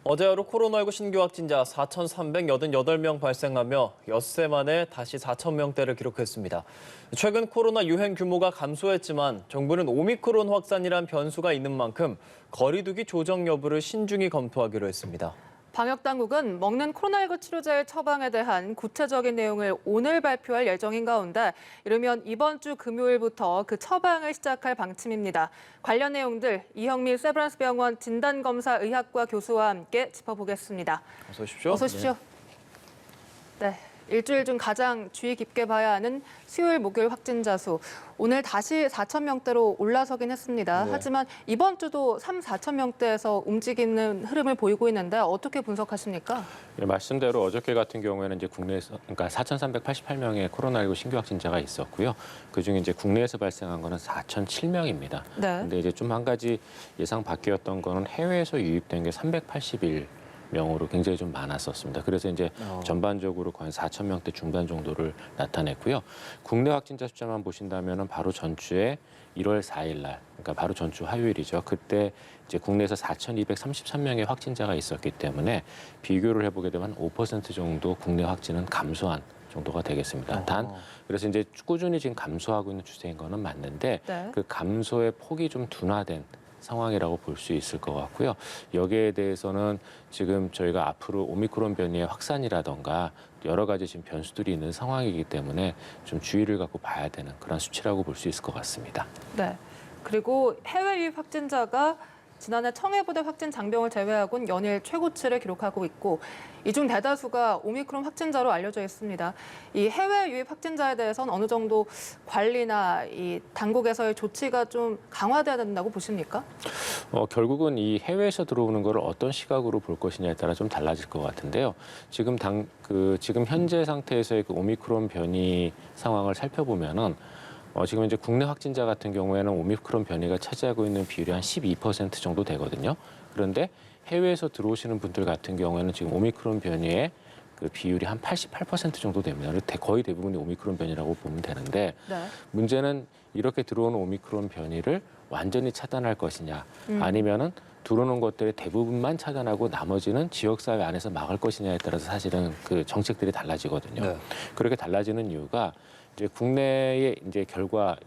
어제 하루 코로나19 신규 확진자 4,388명 발생하며 엿새 만에 다시 4,000명대를 기록했습니다. 최근 코로나 유행 규모가 감소했지만 정부는 오미크론 확산이란 변수가 있는 만큼 거리 두기 조정 여부를 신중히 검토하기로 했습니다. 방역당국은 먹는 코로나19 치료제의 처방에 대한 구체적인 내용을 오늘 발표할 예정인 가운데 이르면 이번 주 금요일부터 그 처방을 시작할 방침입니다. 관련 내용들 이형미 세브란스병원 진단검사의학과 교수와 함께 짚어보겠습니다. 어서 오십시오. 어서 오십시오. 네. 일주일 중 가장 주의 깊게 봐야 하는 수요일, 목요일 확진자 수. 오늘 다시 4,000명대로 올라서긴 했습니다. 네. 하지만 이번 주도 4,000명대에서 움직이는 흐름을 보이고 있는데 어떻게 분석하십니까? 예, 말씀대로 어저께 같은 경우에는 이제 국내에서 그러니까 4,388명의 코로나19 신규 확진자가 있었고요. 그중에 이제 국내에서 발생한 거는 4,007명입니다. 네. 근데 이제 좀 한 가지 예상 밖이었던 거는 해외에서 유입된 게 381명으로 굉장히 좀 많았었습니다. 그래서 이제 전반적으로 거의 4,000명대 중반 정도를 나타냈고요. 국내 확진자 숫자만 보신다면은 바로 전주에 1월 4일 날, 그러니까 바로 전주 화요일이죠. 그때 이제 국내에서 4,233명의 확진자가 있었기 때문에 비교를 해보게 되면 5% 정도 국내 확진은 감소한 정도가 되겠습니다. 단 그래서 이제 꾸준히 지금 감소하고 있는 추세인 거는 맞는데 네. 그 감소의 폭이 좀 둔화된 상황이라고 볼 수 있을 것 같고요. 여기에 대해서는 지금 저희가 앞으로 오미크론 변이의 확산이라던가 여러 가지 지금 변수들이 있는 상황이기 때문에 좀 주의를 갖고 봐야 되는 그런 수치라고 볼 수 있을 것 같습니다. 네. 그리고 해외 유입 확진자가 지난해 청해부대 확진 장병을 제외하고는 연일 최고치를 기록하고 있고 이 중 대다수가 오미크론 확진자로 알려져 있습니다. 이 해외 유입 확진자에 대해서는 어느 정도 관리나 이 당국에서의 조치가 좀 강화돼야 된다고 보십니까? 결국은 이 해외에서 들어오는 거를 어떤 시각으로 볼 것이냐에 따라 좀 달라질 것 같은데요. 지금 지금 현재 상태에서의 그 오미크론 변이 상황을 살펴보면은 지금 이제 국내 확진자 같은 경우에는 오미크론 변이가 차지하고 있는 비율이 한 12% 정도 되거든요. 그런데 해외에서 들어오시는 분들 같은 경우에는 지금 오미크론 변이의 그 비율이 한 88% 정도 됩니다. 거의 대부분이 오미크론 변이라고 보면 되는데 네. 문제는 이렇게 들어오는 오미크론 변이를 완전히 차단할 것이냐 아니면은 들어오는 것들의 대부분만 차단하고 나머지는 지역사회 안에서 막을 것이냐에 따라서 사실은 그 정책들이 달라지거든요. 네. 그렇게 달라지는 이유가 이제 국내의 이제 결과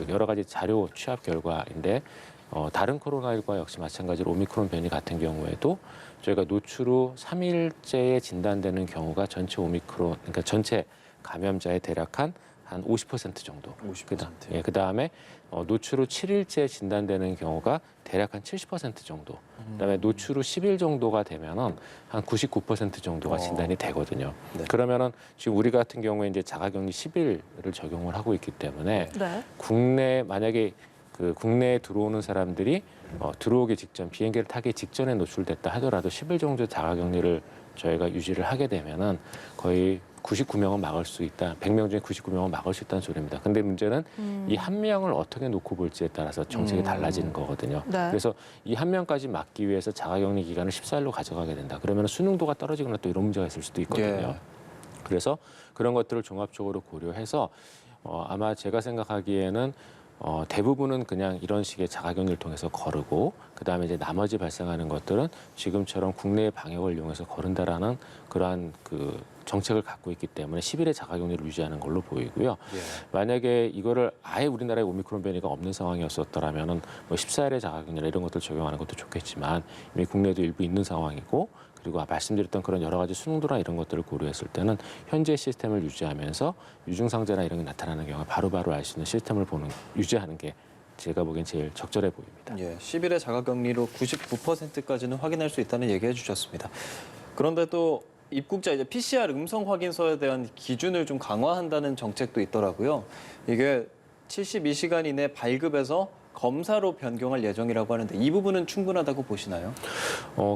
여러 가지 자료 취합 결과인데 다른 코로나19와 역시 마찬가지로 오미크론 변이 같은 경우에도 저희가 노출 후 3일째에 진단되는 경우가 전체 오미크론 그러니까 전체 감염자의 대략 한 50% 정도. 50%. 그다음에 노출 후 7일째 진단되는 경우가 대략 한 70% 정도. 그다음에 노출 후 10일 정도가 되면은 한 99% 정도가 진단이 되거든요. 네. 그러면은 지금 우리 같은 경우에 이제 자가격리 10일을 적용을 하고 있기 때문에 네. 만약에 그 국내에 들어오는 사람들이 들어오기 직전 비행기를 타기 직전에 노출됐다 하더라도 10일 정도 자가격리를 저희가 유지를 하게 되면은 거의 99명은 막을 수 있다. 100명 중에 99명은 막을 수 있다는 소리입니다. 근데 문제는 이 한 명을 어떻게 놓고 볼지에 따라서 정책이 달라지는 거거든요. 네. 그래서 이 한 명까지 막기 위해서 자가격리 기간을 14일로 가져가게 된다. 그러면 수능도가 떨어지거나 또 이런 문제가 있을 수도 있거든요. 예. 그래서 그런 것들을 종합적으로 고려해서 아마 제가 생각하기에는 대부분은 그냥 이런 식의 자가격리를 통해서 거르고 그다음에 이제 나머지 발생하는 것들은 지금처럼 국내의 방역을 이용해서 거른다라는 그러한 그 정책을 갖고 있기 때문에 10일의 자가격리를 유지하는 걸로 보이고요. 예. 만약에 이거를 아예 우리나라에 오미크론 변이가 없는 상황이었었더라면은 뭐 14일의 자가격리나 이런 것들 적용하는 것도 좋겠지만 이미 국내에도 일부 있는 상황이고 그리고 말씀드렸던 그런 여러 가지 수능도나 이런 것들을 고려했을 때는 현재 시스템을 유지하면서 유증상자나 이런 게 나타나는 경우 바로바로 알 수 있는 시스템을 유지하는 게 제가 보기엔 제일 적절해 보입니다. 예, 10일의 자가격리로 99%까지는 확인할 수 있다는 얘기해 주셨습니다. 그런데 또 입국자 이제 PCR 음성 확인서에 대한 기준을 좀 강화한다는 정책도 있더라고요. 이게 72시간 이내 발급해서 검사로 변경할 예정이라고 하는데 이 부분은 충분하다고 보시나요?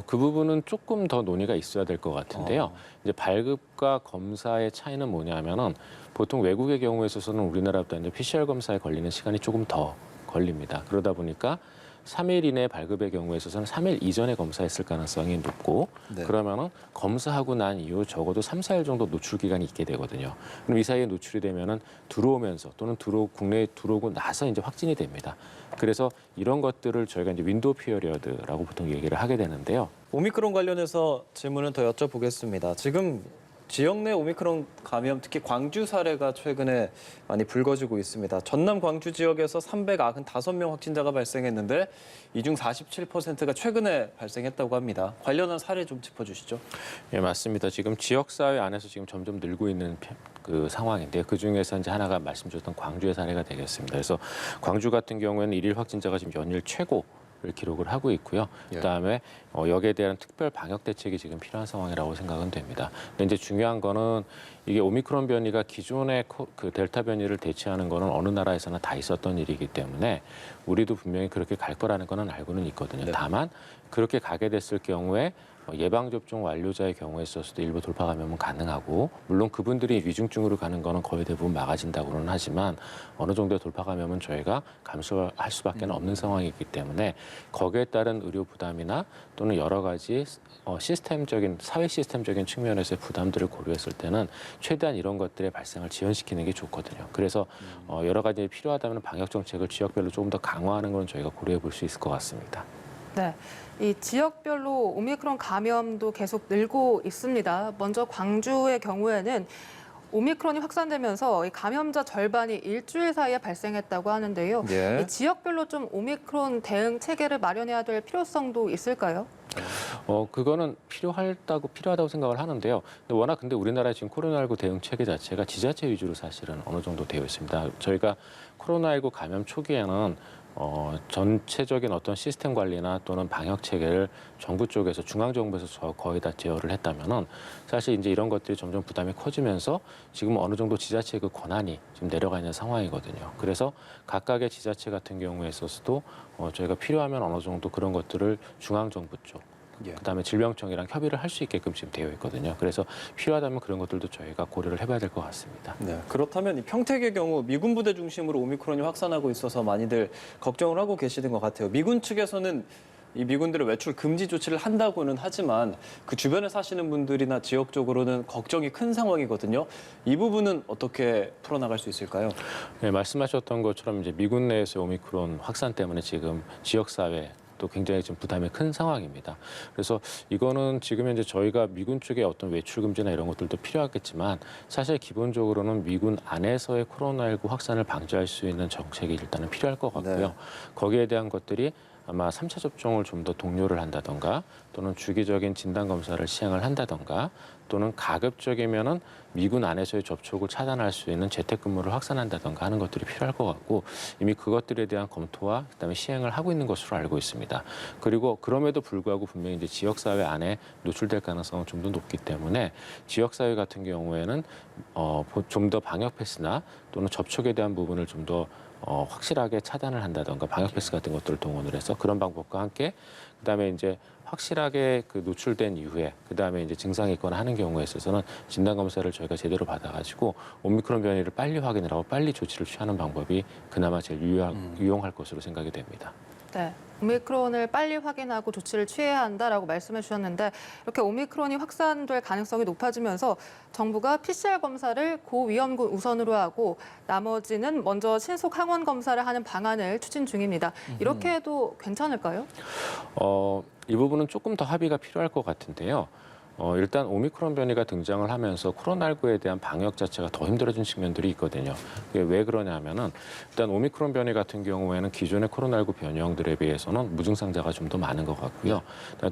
그 부분은 조금 더 논의가 있어야 될 것 같은데요. 이제 발급과 검사의 차이는 뭐냐면은 보통 외국의 경우에 있어서는 우리나라보다 이제 PCR 검사에 걸리는 시간이 조금 더 걸립니다. 그러다 보니까 3일 이내 발급의 경우에 있어서는 3일 이전에 검사했을 가능성이 높고 네. 그러면은 검사하고 난 이후 적어도 3, 4일 정도 노출 기간이 있게 되거든요. 그럼 이 사이에 노출이 되면은 들어오면서 또는 국내에 들어오고 나서 이제 확진이 됩니다. 그래서 이런 것들을 저희가 이제 윈도우 피어리어드라고 보통 얘기를 하게 되는데요. 오미크론 관련해서 질문을 더 여쭤보겠습니다. 지금 지역 내 오미크론 감염, 특히 광주 사례가 최근에 많이 불거지고 있습니다. 전남 광주 지역에서 395명 확진자가 발생했는데 이 중 47%가 최근에 발생했다고 합니다. 관련한 사례 좀 짚어주시죠. 예, 맞습니다. 지금 지역사회 안에서 지금 점점 늘고 있는 그 상황인데요. 그중에서 이제 하나가 말씀드렸던 광주의 사례가 되겠습니다. 그래서 광주 같은 경우에는 일일 확진자가 지금 연일 최고 를 기록을 하고 있고요. 예. 그다음에 여기에 대한 특별 방역 대책이 지금 필요한 상황이라고 생각은 됩니다. 근데 이제 중요한 거는 이게 오미크론 변이가 기존의 그 델타 변이를 대체하는 거는 어느 나라에서나 다 있었던 일이기 때문에 우리도 분명히 그렇게 갈 거라는 거는 알고는 있거든요. 네. 다만 그렇게 가게 됐을 경우에 예방접종 완료자의 경우에 있어서도 일부 돌파 감염은 가능하고 물론 그분들이 위중증으로 가는 거는 거의 대부분 막아진다고는 하지만 어느 정도의 돌파 감염은 저희가 감수할 수밖에 없는 상황이기 때문에 거기에 따른 의료 부담이나 또는 여러 가지 시스템적인 사회 시스템적인 측면에서의 부담들을 고려했을 때는 최대한 이런 것들의 발생을 지연시키는 게 좋거든요. 그래서 여러 가지 필요하다면 방역 정책을 지역별로 조금 더 강화하는 건 저희가 고려해 볼 수 있을 것 같습니다. 네. 이 지역별로 오미크론 감염도 계속 늘고 있습니다. 먼저 광주의 경우에는 오미크론이 확산되면서 이 감염자 절반이 일주일 사이에 발생했다고 하는데요. 예. 이 지역별로 좀 오미크론 대응 체계를 마련해야 될 필요성도 있을까요? 그거는 필요하다고 생각을 하는데요. 근데 우리나라의 지금 코로나19 대응 체계 자체가 지자체 위주로 사실은 어느 정도 되어 있습니다. 저희가 코로나19 감염 초기에는 전체적인 어떤 시스템 관리나 또는 방역 체계를 정부 쪽에서 중앙정부에서 거의 다 제어를 했다면은 사실 이제 이런 것들이 점점 부담이 커지면서 지금 어느 정도 지자체의 그 권한이 지금 내려가 있는 상황이거든요. 그래서 각각의 지자체 같은 경우에 있어서도 저희가 필요하면 어느 정도 그런 것들을 중앙정부 쪽 예. 그다음에 질병청이랑 협의를 할 수 있게끔 지금 되어 있거든요. 그래서 필요하다면 그런 것들도 저희가 고려를 해봐야 될 것 같습니다. 네, 그렇다면 이 평택의 경우 미군 부대 중심으로 오미크론이 확산하고 있어서 많이들 걱정을 하고 계시는 것 같아요. 미군 측에서는 이 미군들의 외출 금지 조치를 한다고는 하지만 그 주변에 사시는 분들이나 지역적으로는 걱정이 큰 상황이거든요. 이 부분은 어떻게 풀어나갈 수 있을까요? 네, 말씀하셨던 것처럼 이제 미군 내에서 오미크론 확산 때문에 지금 지역사회 또 굉장히 지금 부담이 큰 상황입니다. 그래서 이거는 지금 현재 저희가 미군 쪽의 어떤 외출 금지나 이런 것들도 필요하겠지만 사실 기본적으로는 미군 안에서의 코로나19 확산을 방지할 수 있는 정책이 일단은 필요할 것 같고요. 네. 거기에 대한 것들이 아마 3차 접종을 좀 더 독려를 한다던가 또는 주기적인 진단 검사를 시행을 한다던가 또는 가급적이면은 미군 안에서의 접촉을 차단할 수 있는 재택근무를 확산한다던가 하는 것들이 필요할 것 같고 이미 그것들에 대한 검토와 그다음에 시행을 하고 있는 것으로 알고 있습니다. 그리고 그럼에도 불구하고 분명히 이제 지역사회 안에 노출될 가능성은 좀 더 높기 때문에 지역사회 같은 경우에는 좀 더 방역 패스나 또는 접촉에 대한 부분을 좀 더 확실하게 차단을 한다던가 방역 패스 같은 것들을 동원을 해서 그런 방법과 함께 그다음에 이제 확실하게 그 노출된 이후에 그다음에 이제 증상이 있거나 하는 경우에 있어서는 진단 검사를 저희가 제대로 받아가지고 오미크론 변이를 빨리 확인을 하고 빨리 조치를 취하는 방법이 그나마 제일 유용할 것으로 생각이 됩니다. 네. 오미크론을 빨리 확인하고 조치를 취해야 한다라고 말씀해 주셨는데 이렇게 오미크론이 확산될 가능성이 높아지면서 정부가 PCR 검사를 고위험군 우선으로 하고 나머지는 먼저 신속 항원 검사를 하는 방안을 추진 중입니다. 이렇게 해도 괜찮을까요? 이 부분은 조금 더 합의가 필요할 것 같은데요. 일단 오미크론 변이가 등장을 하면서 코로나19에 대한 방역 자체가 더 힘들어진 측면들이 있거든요. 그게 왜 그러냐면은 일단 오미크론 변이 같은 경우에는 기존의 코로나19 변형들에 비해서는 무증상자가 좀 더 많은 것 같고요.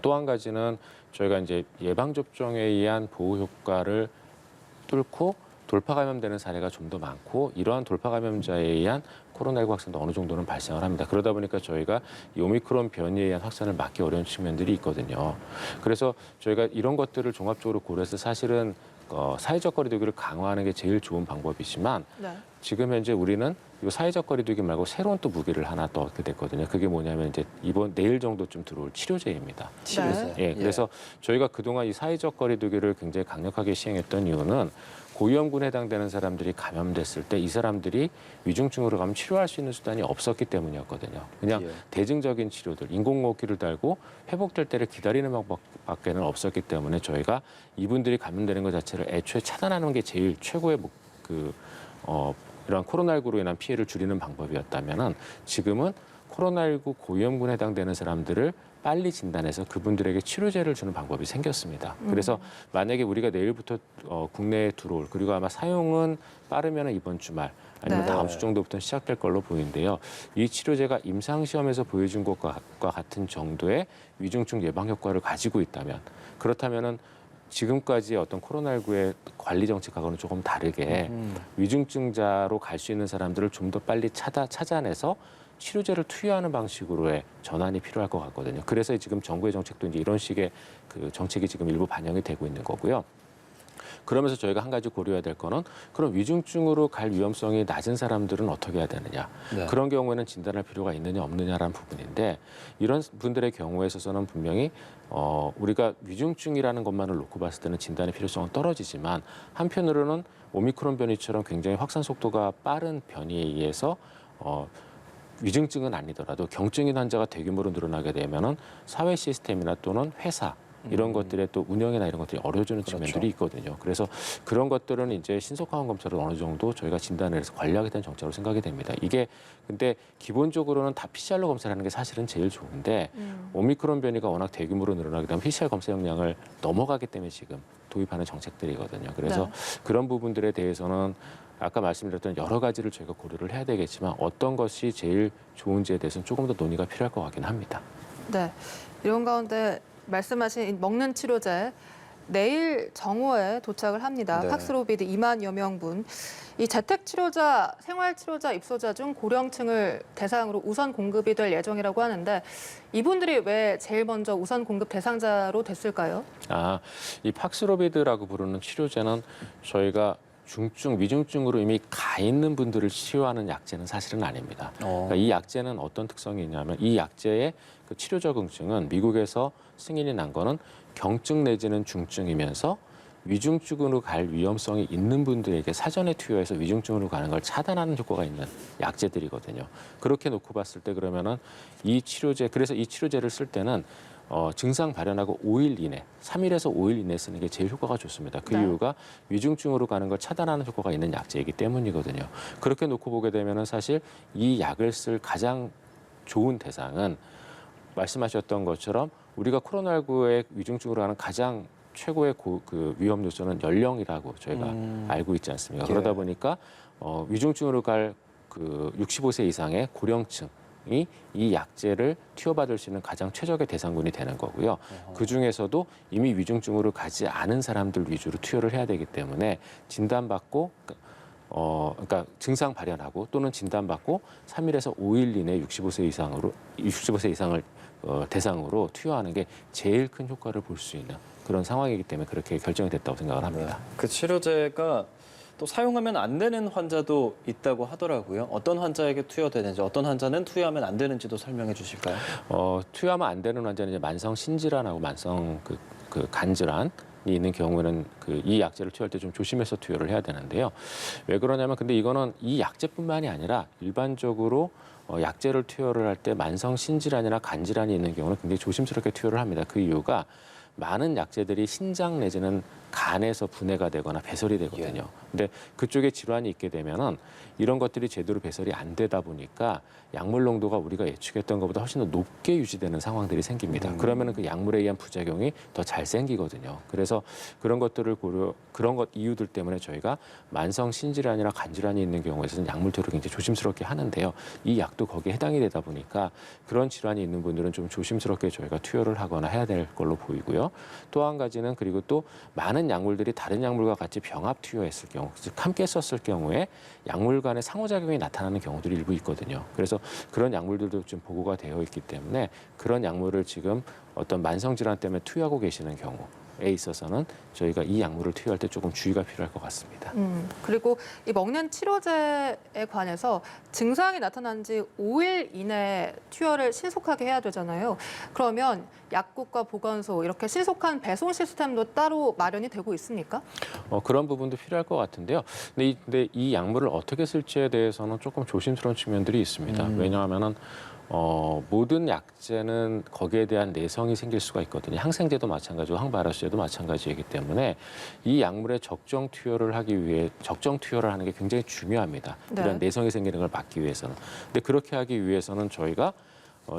또 한 가지는 저희가 이제 예방접종에 의한 보호 효과를 뚫고 돌파 감염되는 사례가 좀 더 많고 이러한 돌파 감염자에 의한 코로나19 확산도 어느 정도는 발생을 합니다. 그러다 보니까 저희가 이 오미크론 변이에 의한 확산을 막기 어려운 측면들이 있거든요. 그래서 저희가 이런 것들을 종합적으로 고려해서 사실은 사회적 거리두기를 강화하는 게 제일 좋은 방법이지만 네. 지금 현재 우리는 이 사회적 거리두기 말고 새로운 또 무기를 하나 또 얻게 됐거든요. 그게 뭐냐면 이제 내일 정도쯤 들어올 치료제입니다. 치료제. 네. 예, 그래서 저희가 그동안 이 사회적 거리두기를 굉장히 강력하게 시행했던 이유는 고위험군에 해당되는 사람들이 감염됐을 때 이 사람들이 위중증으로 가면 치료할 수 있는 수단이 없었기 때문이었거든요. 그냥 예. 대증적인 치료들, 인공호흡기를 달고 회복될 때를 기다리는 방법밖에는 없었기 때문에 저희가 이분들이 감염되는 것 자체를 애초에 차단하는 게 제일 최고의 이런 코로나19로 인한 피해를 줄이는 방법이었다면은 지금은 코로나19 고위험군에 해당되는 사람들을 빨리 진단해서 그분들에게 치료제를 주는 방법이 생겼습니다. 그래서 만약에 우리가 내일부터 국내에 들어올, 그리고 아마 사용은 빠르면 이번 주말 아니면 네. 다음 주 정도부터 시작될 걸로 보이는데요. 이 치료제가 임상시험에서 보여준 것과 같은 정도의 위중증 예방 효과를 가지고 있다면, 그렇다면은 지금까지의 어떤 코로나19의 관리 정책하고는 조금 다르게 위중증자로 갈 수 있는 사람들을 좀 더 빨리 찾아내서 치료제를 투여하는 방식으로의 전환이 필요할 것 같거든요. 그래서 지금 정부의 정책도 이제 이런 식의 그 정책이 지금 일부 반영이 되고 있는 거고요. 그러면서 저희가 한 가지 고려해야 될 거는 그럼 위중증으로 갈 위험성이 낮은 사람들은 어떻게 해야 되느냐. 네. 그런 경우에는 진단할 필요가 있느냐 없느냐라는 부분인데 이런 분들의 경우에 있어서는 분명히 우리가 위중증이라는 것만을 놓고 봤을 때는 진단의 필요성은 떨어지지만 한편으로는 오미크론 변이처럼 굉장히 확산 속도가 빠른 변이에 의해서 위중증은 아니더라도 경증인 환자가 대규모로 늘어나게 되면은 사회 시스템이나 또는 회사 이런 것들의 또 운영이나 이런 것들이 어려워지는 그렇죠. 측면들이 있거든요. 그래서 그런 것들은 이제 신속항원 검사를 어느 정도 저희가 진단을 해서 관리하게 된 정책으로 생각이 됩니다. 이게 근데 기본적으로는 다 PCR로 검사를 하는 게 사실은 제일 좋은데 오미크론 변이가 워낙 대규모로 늘어나게 되면 PCR 검사 역량을 넘어가기 때문에 지금 도입하는 정책들이거든요. 그래서 네. 그런 부분들에 대해서는 아까 말씀드렸던 여러 가지를 저희가 고려를 해야 되겠지만 어떤 것이 제일 좋은지에 대해서는 조금 더 논의가 필요할 것 같긴 합니다. 네. 이런 가운데 말씀하신 이 먹는 치료제 내일 정오에 도착을 합니다. 네. 팍스로비드 2만여 명분. 이 재택치료자, 생활치료자 입소자 중 고령층을 대상으로 우선 공급이 될 예정이라고 하는데 이분들이 왜 제일 먼저 우선 공급 대상자로 됐을까요? 이 팍스로비드라고 부르는 치료제는 저희가 중증, 위중증으로 이미 가 있는 분들을 치료하는 약제는 사실은 아닙니다. 그러니까 이 약제는 어떤 특성이 있냐면 이 약제의 그 치료 적응증은 미국에서 승인이 난 거는 경증 내지는 중증이면서 위중증으로 갈 위험성이 있는 분들에게 사전에 투여해서 위중증으로 가는 걸 차단하는 효과가 있는 약제들이거든요. 그렇게 놓고 봤을 때 그러면은 이 치료제, 그래서 이 치료제를 쓸 때는 증상 발현하고 5일 이내, 3일에서 5일 이내에 쓰는 게 제일 효과가 좋습니다. 그 네. 이유가 위중증으로 가는 걸 차단하는 효과가 있는 약제이기 때문이거든요. 그렇게 놓고 보게 되면은 사실 이 약을 쓸 가장 좋은 대상은 말씀하셨던 것처럼 우리가 코로나19의 위중증으로 가는 가장 최고의 그 위험 요소는 연령이라고 저희가 알고 있지 않습니까? 예. 그러다 보니까 위중증으로 갈 그 65세 이상의 고령층이 이 약제를 투여받을 수 있는 가장 최적의 대상군이 되는 거고요. 그 중에서도 이미 위중증으로 가지 않은 사람들 위주로 투여를 해야 되기 때문에 진단받고 그러니까 증상 발현하고 또는 진단받고 3일에서 5일 이내 65세 이상을 대상으로 투여하는 게 제일 큰 효과를 볼 수 있는 그런 상황이기 때문에 그렇게 결정이 됐다고 생각을 합니다. 그 치료제가 또 사용하면 안 되는 환자도 있다고 하더라고요. 어떤 환자에게 투여되는지, 어떤 환자는 투여하면 안 되는지도 설명해 주실까요? 투여하면 안 되는 환자는 이제 만성 신질환하고 만성 그 간질환이 있는 경우에는 이 약제를 투여할 때 좀 조심해서 투여를 해야 되는데요. 왜 그러냐면 근데 이거는 이 약제뿐만이 아니라 일반적으로 약제를 투여를 할 때 만성 신질환이나 간질환이 있는 경우는 굉장히 조심스럽게 투여를 합니다. 그 이유가 많은 약제들이 신장 내지는 간에서 분해가 되거나 배설이 되거든요. 근데 그쪽에 질환이 있게 되면은 이런 것들이 제대로 배설이 안 되다 보니까 약물 농도가 우리가 예측했던 것보다 훨씬 더 높게 유지되는 상황들이 생깁니다. 그러면은 그 약물에 의한 부작용이 더 잘 생기거든요. 그래서 그런 것들을 그런 것 이유들 때문에 저희가 만성 신질환이나 간질환이 있는 경우에서는 약물 투여를 굉장히 조심스럽게 하는데요. 이 약도 거기에 해당이 되다 보니까 그런 질환이 있는 분들은 좀 조심스럽게 저희가 투여를 하거나 해야 될 걸로 보이고요. 또 한 가지는 그리고 또 많은 약물들이 다른 약물과 같이 병합 투여했을 경우, 즉 함께 썼을 경우에 약물 간의 상호작용이 나타나는 경우들이 일부 있거든요. 그래서 그런 약물들도 좀 보고가 되어 있기 때문에 그런 약물을 지금 어떤 만성 질환 때문에 투여하고 계시는 경우에 있어서는 저희가 이 약물을 투여할 때 조금 주의가 필요할 것 같습니다. 그리고 이 먹는 치료제에 관해서 증상이 나타난 지 5일 이내에 투여를 신속하게 해야 되잖아요. 그러면 약국과 보건소 이렇게 신속한 배송 시스템도 따로 마련이 되고 있습니까? 그런 부분도 필요할 것 같은데요. 근데 이 약물을 어떻게 쓸지에 대해서는 조금 조심스러운 측면들이 있습니다. 왜냐하면은 모든 약제는 거기에 대한 내성이 생길 수가 있거든요. 항생제도 마찬가지고 항바이러스제도 마찬가지이기 때문에 이 약물의 적정 투여를 하는 게 굉장히 중요합니다. 네. 이런 내성이 생기는 걸 막기 위해서는. 근데 그렇게 하기 위해서는 저희가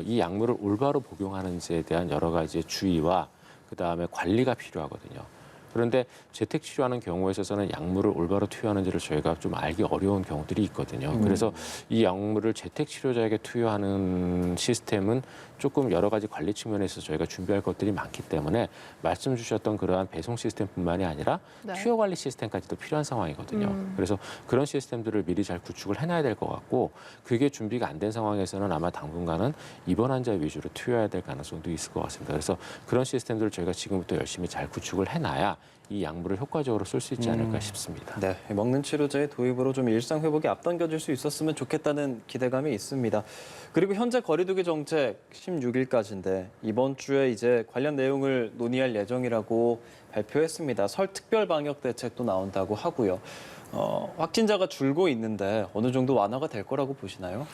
이 약물을 올바로 복용하는지에 대한 여러 가지 주의와 그다음에 관리가 필요하거든요. 그런데 재택 치료하는 경우에 있어서는 약물을 올바로 투여하는지를 저희가 좀 알기 어려운 경우들이 있거든요. 그래서 이 약물을 재택 치료자에게 투여하는 시스템은 조금 여러 가지 관리 측면에서 저희가 준비할 것들이 많기 때문에 말씀 주셨던 그러한 배송 시스템뿐만이 아니라 네. 투여 관리 시스템까지도 필요한 상황이거든요. 그래서 그런 시스템들을 미리 잘 구축을 해놔야 될 것 같고 그게 준비가 안 된 상황에서는 아마 당분간은 입원 환자 위주로 투여해야 될 가능성도 있을 것 같습니다. 그래서 그런 시스템들을 저희가 지금부터 열심히 잘 구축을 해놔야 이 약물을 효과적으로 쓸 수 있지 않을까 싶습니다. 네, 먹는 치료제의 도입으로 좀 일상 회복이 앞당겨질 수 있었으면 좋겠다는 기대감이 있습니다. 그리고 현재 거리두기 정책 16일까지인데 이번 주에 이제 관련 내용을 논의할 예정이라고 발표했습니다. 설 특별 방역 대책도 나온다고 하고요. 확진자가 줄고 있는데 어느 정도 완화가 될 거라고 보시나요?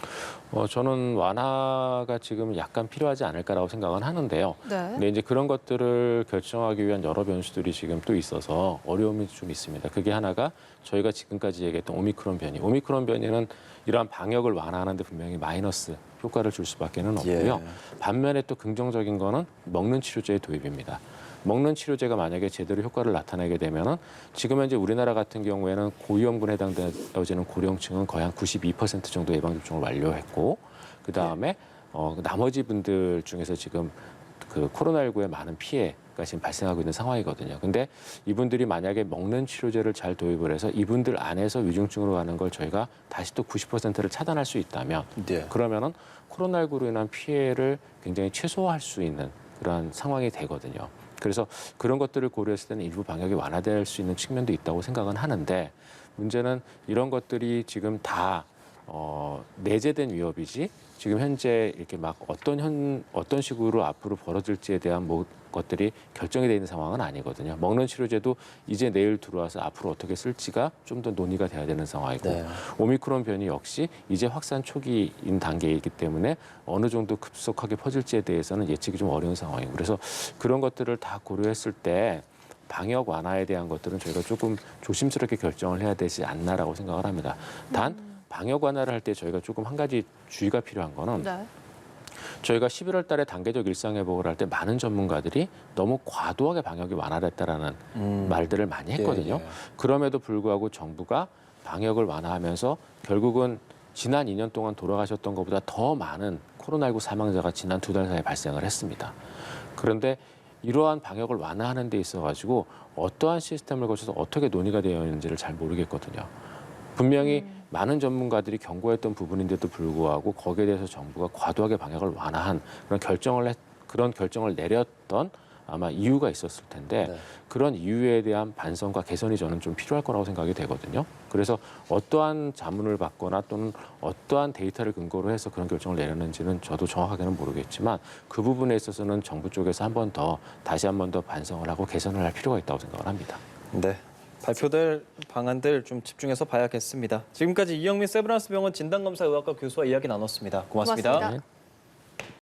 저는 완화가 지금 약간 필요하지 않을까라고 생각은 하는데요. 네. 근데 이제 그런 것들을 결정하기 위한 여러 변수들이 지금 또 있어서 어려움이 좀 있습니다. 그게 하나가 저희가 지금까지 얘기했던 오미크론 변이. 오미크론 변이는 이러한 방역을 완화하는데 분명히 마이너스 효과를 줄 수밖에는 없고요. 반면에 또 긍정적인 거는 먹는 치료제의 도입입니다. 먹는 치료제가 만약에 제대로 효과를 나타내게 되면은 지금 현재 우리나라 같은 경우에는 고위험군에 해당되어지는 고령층은 거의 한 92% 정도 예방접종을 완료했고 그다음에 나머지 분들 중에서 지금 그 코로나19의 많은 피해가 지금 발생하고 있는 상황이거든요. 근데 이분들이 만약에 먹는 치료제를 잘 도입을 해서 이분들 안에서 위중증으로 가는 걸 저희가 다시 또 90%를 차단할 수 있다면 네. 그러면은 코로나19로 인한 피해를 굉장히 최소화할 수 있는 그런 상황이 되거든요. 그래서 그런 것들을 고려했을 때는 일부 방역이 완화될 수 있는 측면도 있다고 생각은 하는데 문제는 이런 것들이 지금 다 내재된 위협이지 지금 현재 이렇게 막 어떤 식으로 앞으로 벌어질지에 대한 것들이 결정이 돼 있는 상황은 아니거든요. 먹는 치료제도 이제 내일 들어와서 앞으로 어떻게 쓸지가 좀 더 논의가 돼야 되는 상황이고 네. 오미크론 변이 역시 이제 확산 초기인 단계이기 때문에 어느 정도 급속하게 퍼질지에 대해서는 예측이 좀 어려운 상황이고 그래서 그런 것들을 다 고려했을 때 방역 완화에 대한 것들은 저희가 조금 조심스럽게 결정을 해야 되지 않나라고 생각을 합니다. 단 방역 완화를 할 때 저희가 조금 한 가지 주의가 필요한 거는 네. 저희가 11월 달에 단계적 일상 회복을 할 때 많은 전문가들이 너무 과도하게 방역이 완화됐다라는 말들을 많이 했거든요. 예. 그럼에도 불구하고 정부가 방역을 완화하면서 결국은 지난 2년 동안 돌아가셨던 것보다 더 많은 코로나19 사망자가 지난 2달 사이에 발생을 했습니다. 그런데 이러한 방역을 완화하는 데 있어가지고 어떠한 시스템을 거쳐서 어떻게 논의가 되어 있는지를 잘 모르겠거든요. 분명히 많은 전문가들이 경고했던 부분인데도 불구하고 거기에 대해서 정부가 과도하게 방역을 완화한 그런 결정을 내렸던 아마 이유가 있었을 텐데 네. 그런 이유에 대한 반성과 개선이 저는 좀 필요할 거라고 생각이 되거든요. 그래서 어떠한 자문을 받거나 또는 어떠한 데이터를 근거로 해서 그런 결정을 내렸는지는 저도 정확하게는 모르겠지만 그 부분에 있어서는 정부 쪽에서 다시 한 번 더 반성을 하고 개선을 할 필요가 있다고 생각을 합니다. 네. 발표될 방안들 좀 집중해서 봐야겠습니다. 지금까지 이영민 세브란스 병원 진단검사의학과 교수와 이야기 나눴습니다. 고맙습니다. 고맙습니다. 네.